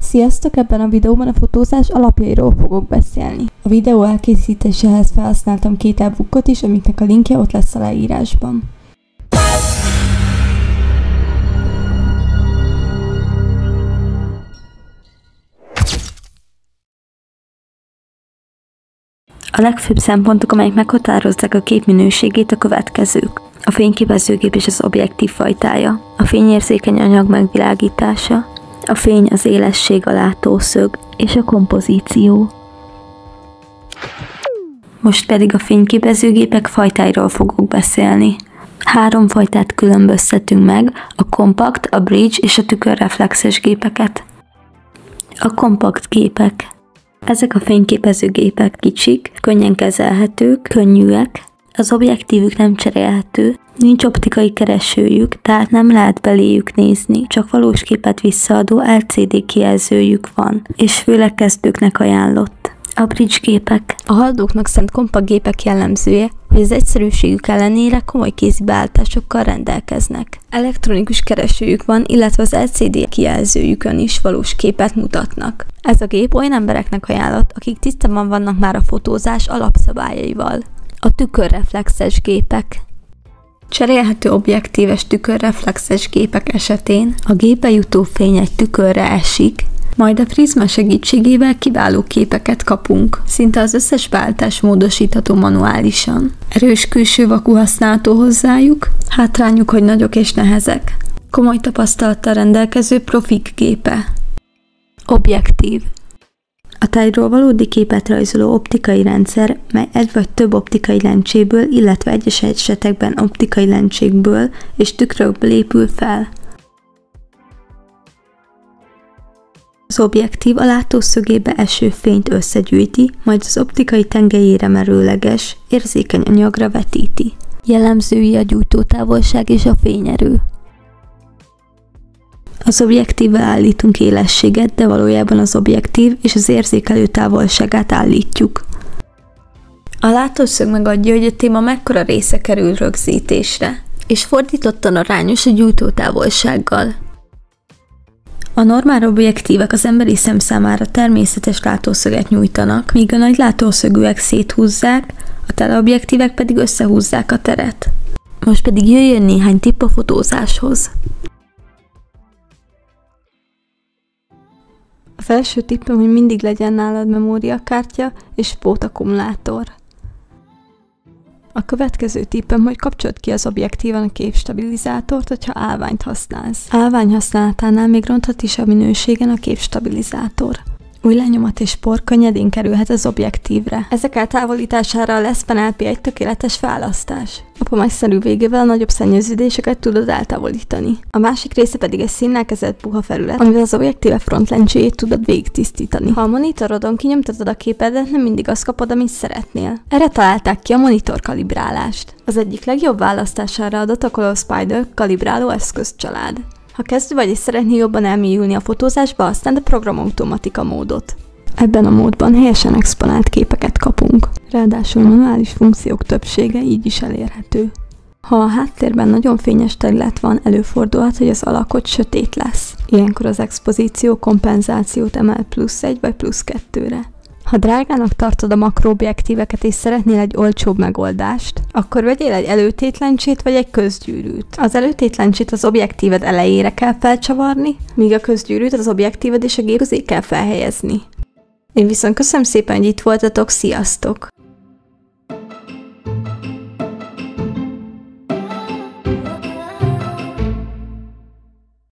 Sziasztok! Ebben a videóban a fotózás alapjairól fogok beszélni. A videó elkészítéséhez felhasználtam két e-bookot is, amiknek a linkje ott lesz a leírásban. A legfőbb szempontok, amelyek meghatározzák a kép minőségét, a következők. A fényképezőgép és az objektív fajtája, a fényérzékeny anyag megvilágítása, a fény, az élesség, a látószög és a kompozíció. Most pedig a fényképezőgépek fajtáiról fogok beszélni. 3 fajtát különböztetünk meg, a kompakt, a bridge és a tükörreflexes gépeket. A kompakt gépek. Ezek a fényképezőgépek kicsik, könnyen kezelhetők, könnyűek, az objektívük nem cserélhető, nincs optikai keresőjük, tehát nem lehet beléjük nézni, csak valós képet visszaadó LCD kijelzőjük van, és főleg kezdőknek ajánlott. A bridge gépek. A haladóknak szánt kompakt gépek jellemzője, hogy az egyszerűségük ellenére komoly kézi beállításokkal rendelkeznek. Elektronikus keresőjük van, illetve az LCD kijelzőjükön is valós képet mutatnak. Ez a gép olyan embereknek ajánlott, akik tisztában vannak már a fotózás alapszabályaival. A tükörreflexes gépek. Cserélhető objektíves tükörreflexes gépek esetén a gépbe jutó fény egy tükörre esik, majd a prizma segítségével kiváló képeket kapunk. Szinte az összes beállítás módosítható manuálisan. Erős külső vaku használható hozzájuk, hátrányuk, hogy nagyok és nehezek. Komoly tapasztalattal rendelkező profik gépe. Objektív. A tájról valódi képet rajzoló optikai rendszer, mely egy vagy több optikai lencséből, illetve egyes esetekben optikai lencsékből és tükrökből épül fel. Az objektív a látószögébe eső fényt összegyűjti, majd az optikai tengelyére merőleges, érzékeny anyagra vetíti. Jellemzői a gyújtótávolság és a fényerő. Az objektívvel állítunk élességet, de valójában az objektív és az érzékelő távolságát állítjuk. A látószög megadja, hogy a téma mekkora része kerül rögzítésre, és fordítottan arányos a gyújtótávolsággal. A normál objektívek az emberi szem számára természetes látószöget nyújtanak, míg a nagy látószögűek széthúzzák, a teleobjektívek pedig összehúzzák a teret. Most pedig jöjjön néhány tipp a fotózáshoz. A felső tippem, hogy mindig legyen nálad memóriakártya és pótakkumulátor. A következő tippem, hogy kapcsold ki az objektíven a képstabilizátort, hogyha állványt használsz. Állvány használatánál még ronthat is a minőségen a képstabilizátor. Új lenyomat és por könnyedén kerülhet az objektívre. Ezek eltávolítására a Les Pen LP egy tökéletes választás. A pomagyszerű végével a nagyobb szennyeződéseket tudod eltávolítani. A másik része pedig egy színnel kezelt puha felület, amivel az objektíve frontlencséjét tudod végigtisztítani. Ha a monitorodon kinyomtatod a képedet, nem mindig azt kapod, amit szeretnél. Erre találták ki a monitor kalibrálást. Az egyik legjobb választására adott a Color Spider kalibráló eszközcsalád. Ha kezdő vagy és szeretnél jobban elmélyülni a fotózásba, használd a programautomatika módot. Ebben a módban helyesen exponált képeket kapunk. Ráadásul manuális funkciók többsége így is elérhető. Ha a háttérben nagyon fényes terület van, előfordulhat, hogy az alakot sötét lesz. Ilyenkor az expozíció kompenzációt emel +1 vagy +2-re. Ha drágának tartod a makroobjektíveket és szeretnél egy olcsóbb megoldást, akkor vegyél egy előtétlencsét vagy egy közgyűrűt. Az előtétlencsét az objektíved elejére kell felcsavarni, míg a közgyűrűt az objektíved és a gép közé kell felhelyezni. Én viszont köszönöm szépen, hogy itt voltatok, sziasztok!